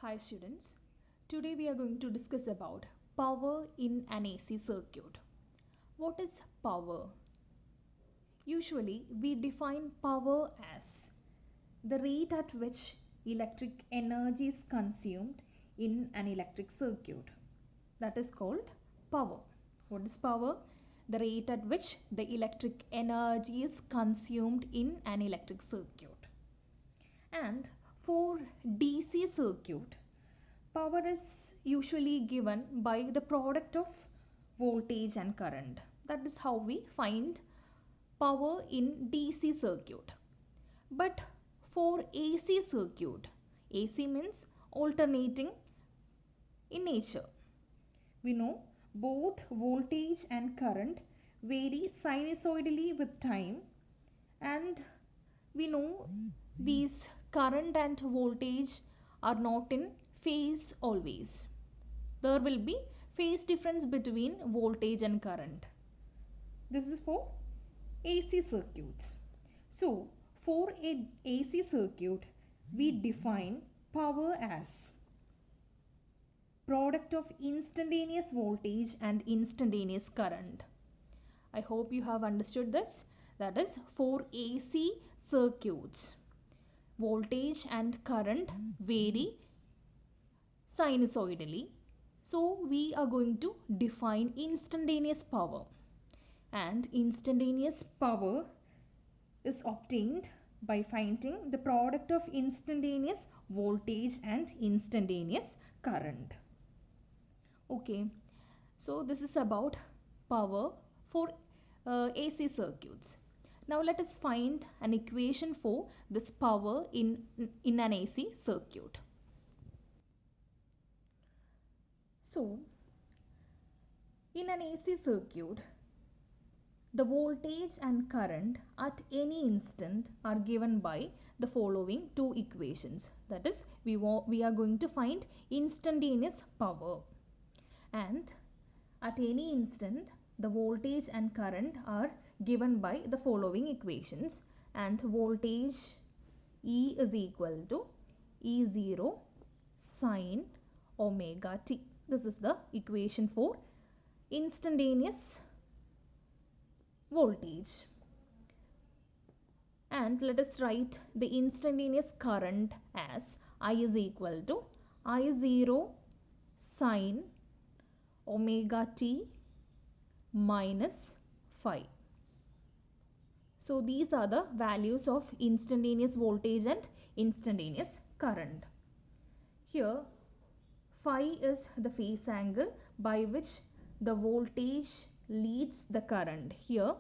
Hi students, today we are going to discuss about power in an AC circuit. What is power? Usually we define power as the rate at which electric energy is consumed in an electric circuit. That is called power. What is power? The rate at which the electric energy is consumed in an electric circuit. And for DC circuit, power is usually given by the product of voltage and current. That is how we find power in DC circuit. But for AC circuit, AC means alternating in nature. We know both voltage and current vary sinusoidally with time, and we know these current and voltage are not in phase always. There will be phase difference between voltage and current. This is for AC circuits. So for a AC circuit, we define power as product of instantaneous voltage and instantaneous current. I hope you have understood this. That is for AC circuits, voltage and current vary sinusoidally. So we are going to define instantaneous power, and instantaneous power is obtained by finding the product of instantaneous voltage and instantaneous current. Okay, so this is about power for AC circuits. Now let us find an equation for this power in an AC circuit. So in an AC circuit, the voltage and current at any instant are given by the following two equations. That is, we are going to find instantaneous power, and at any instant the voltage and current are given by the following equations, and voltage E is equal to E0 sine omega t. This is the equation for instantaneous voltage. And let us write the instantaneous current as I is equal to I0 sine omega t minus phi. So these are the values of instantaneous voltage and instantaneous current. Here phi is the phase angle by which the voltage leads the current. Here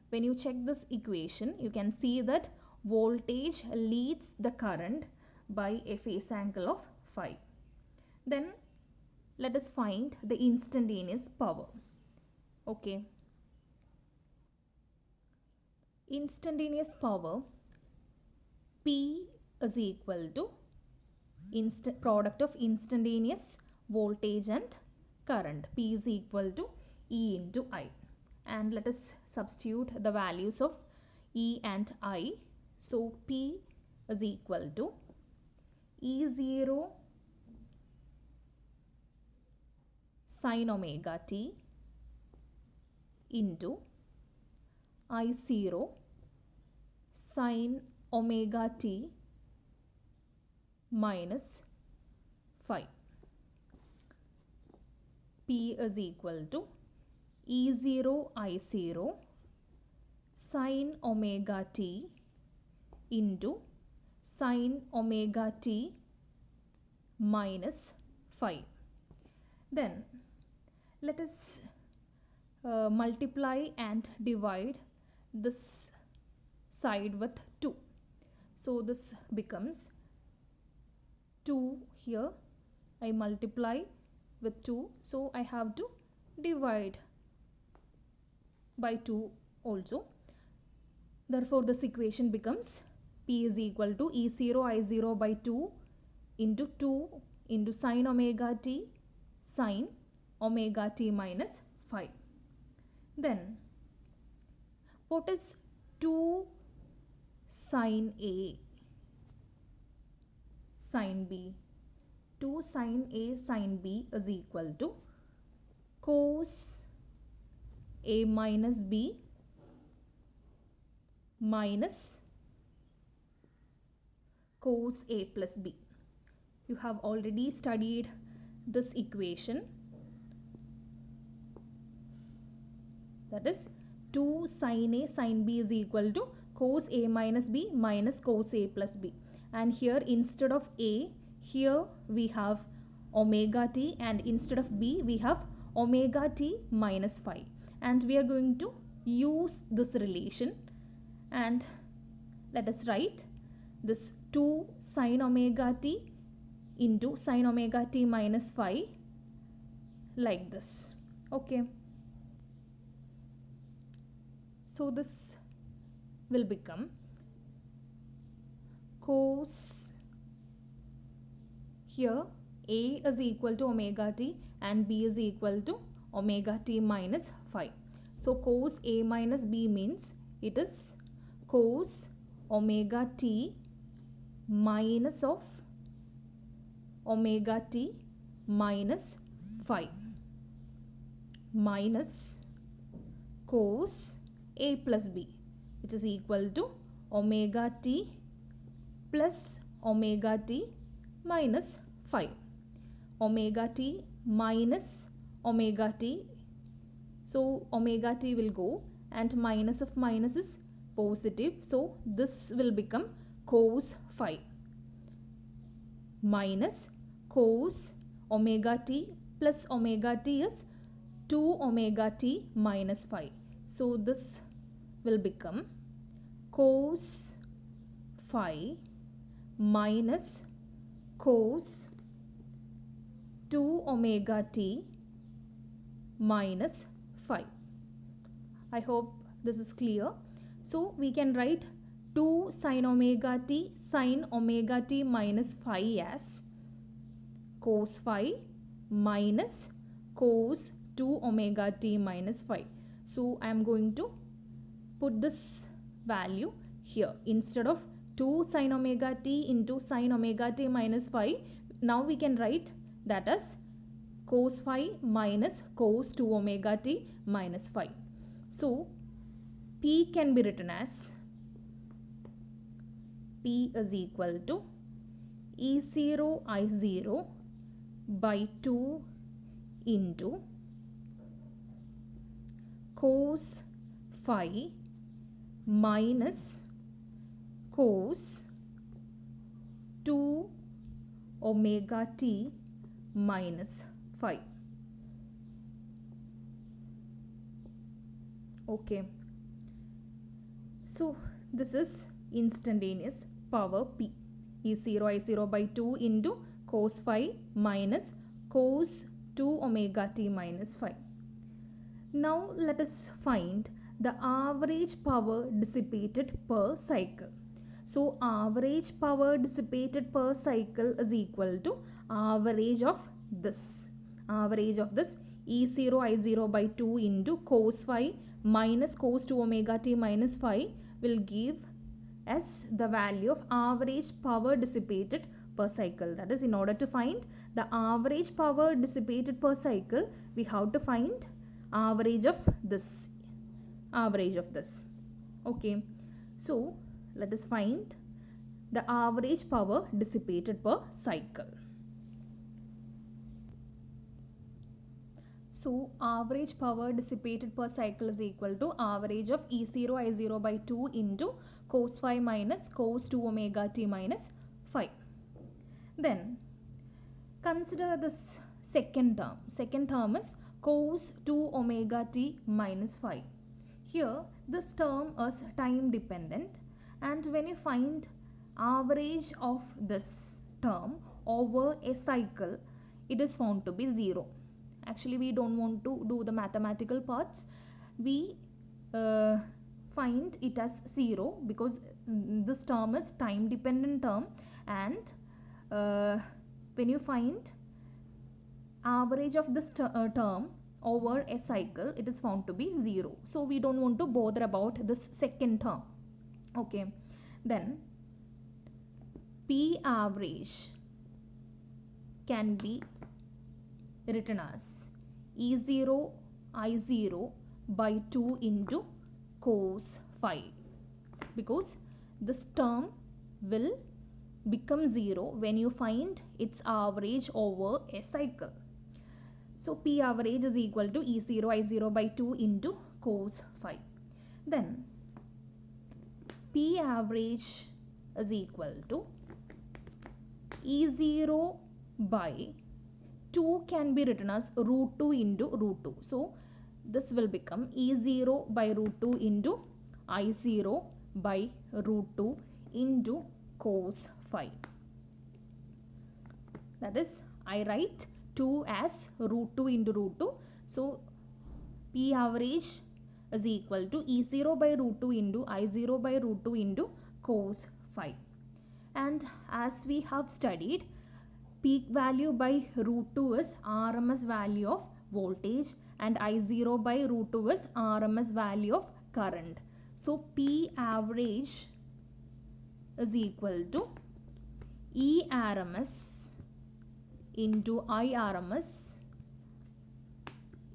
when you check this equation, you can see that voltage leads the current by a phase angle of phi. Then let us find the instantaneous power. Okay. Instantaneous power P is equal to product of instantaneous voltage and current. P is equal to E into I. And let us substitute the values of E and I. So P is equal to E0 sine omega t into I0 sine omega t minus phi. P is equal to E0 I0 sine omega t into sine omega t minus phi. Then let us multiply and divide this side with 2. So this becomes 2 here. I multiply with 2. So I have to divide by 2 also. Therefore this equation becomes P is equal to E0 I0 by 2 into sine omega t sine omega t minus phi. Then what is 2 sine A sine B? 2 sine A sine B is equal to cos A minus B minus cos A plus B. You have already studied this equation, that is 2 sine A sine B is equal to cos A minus B minus cos A plus B. And here instead of A, here we have omega t, and instead of B we have omega t minus phi. And we are going to use this relation, and let us write this 2 sine omega t into sine omega t minus phi like this. Okay. So this will become cos, here A is equal to omega t and B is equal to omega t minus phi. So cos A minus B means it is cos omega t minus of omega t minus phi minus cos A plus B, which is equal to omega t plus omega t minus phi. Omega t minus omega t, so omega t will go and minus of minus is positive, so this will become cos phi minus cos omega t plus omega t is 2 omega t minus phi. So this will become cos phi minus cos 2 omega t minus phi. I hope this is clear. So we can write 2 sine omega t minus phi as cos phi minus cos 2 omega t minus phi. So I am going to put this value here instead of 2 sine omega t into sine omega t minus phi. Now we can write that as cos phi minus cos 2 omega t minus phi. So P can be written as P is equal to E0 I0 by 2 into cos phi minus cos 2 omega t minus phi. Okay. So this is instantaneous power P. E0 I0 by 2 into cos phi minus cos 2 omega t minus phi. Now let us find the average power dissipated per cycle. So average power dissipated per cycle is equal to average of this E0 I0 by 2 into cos phi minus cos 2 omega t minus phi will give us the value of average power dissipated per cycle. That is, in order to find the average power dissipated per cycle, we have to find average of this. Okay, so let us find the average power dissipated per cycle. So average power dissipated per cycle is equal to average of E0 I0 by 2 into cos phi minus cos 2 omega t minus phi. Then consider this second term. Second term is cos 2 omega t minus phi. Here this term is time dependent, and when you find average of this term over a cycle, it is found to be 0. Actually, we don't want to do the mathematical parts. We find it as 0 because this term is time dependent term, and when you find average of this term over a cycle, it is found to be 0. So we don't want to bother about this second term. Okay, then P average can be written as E0 I0 by 2 into cos phi, because this term will become 0 when you find its average over a cycle. So P average is equal to E0 I0 by 2 into cos phi. Then P average is equal to E0 by 2 can be written as root 2 into root 2. So this will become E0 by root 2 into I0 by root 2 into cos phi. That is, I write 2 as root 2 into root 2. So P average is equal to E0 by root 2 into I0 by root 2 into cos phi. And as we have studied, peak value by root 2 is RMS value of voltage and I0 by root 2 is RMS value of current. So P average is equal to E RMS into I RMS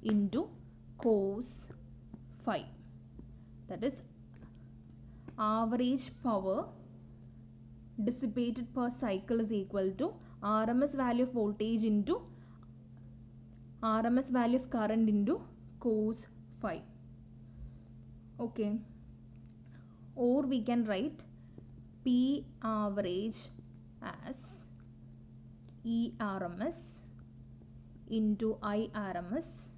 into cos phi. That is, average power dissipated per cycle is equal to RMS value of voltage into RMS value of current into cos phi. Okay. Or we can write P average as E RMS into I RMS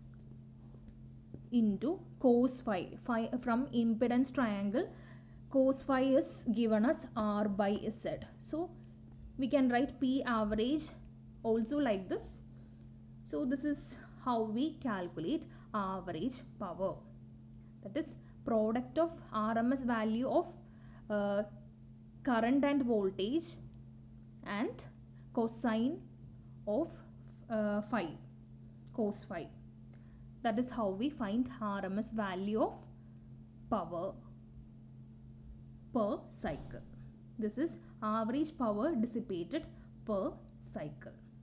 into cos phi. From impedance triangle, cos phi is given as R by Z. So we can write P average also like this. So this is how we calculate average power. That is, product of RMS value of current and voltage and cosine of phi, cos phi. That is how we find RMS value of power per cycle. This is average power dissipated per cycle.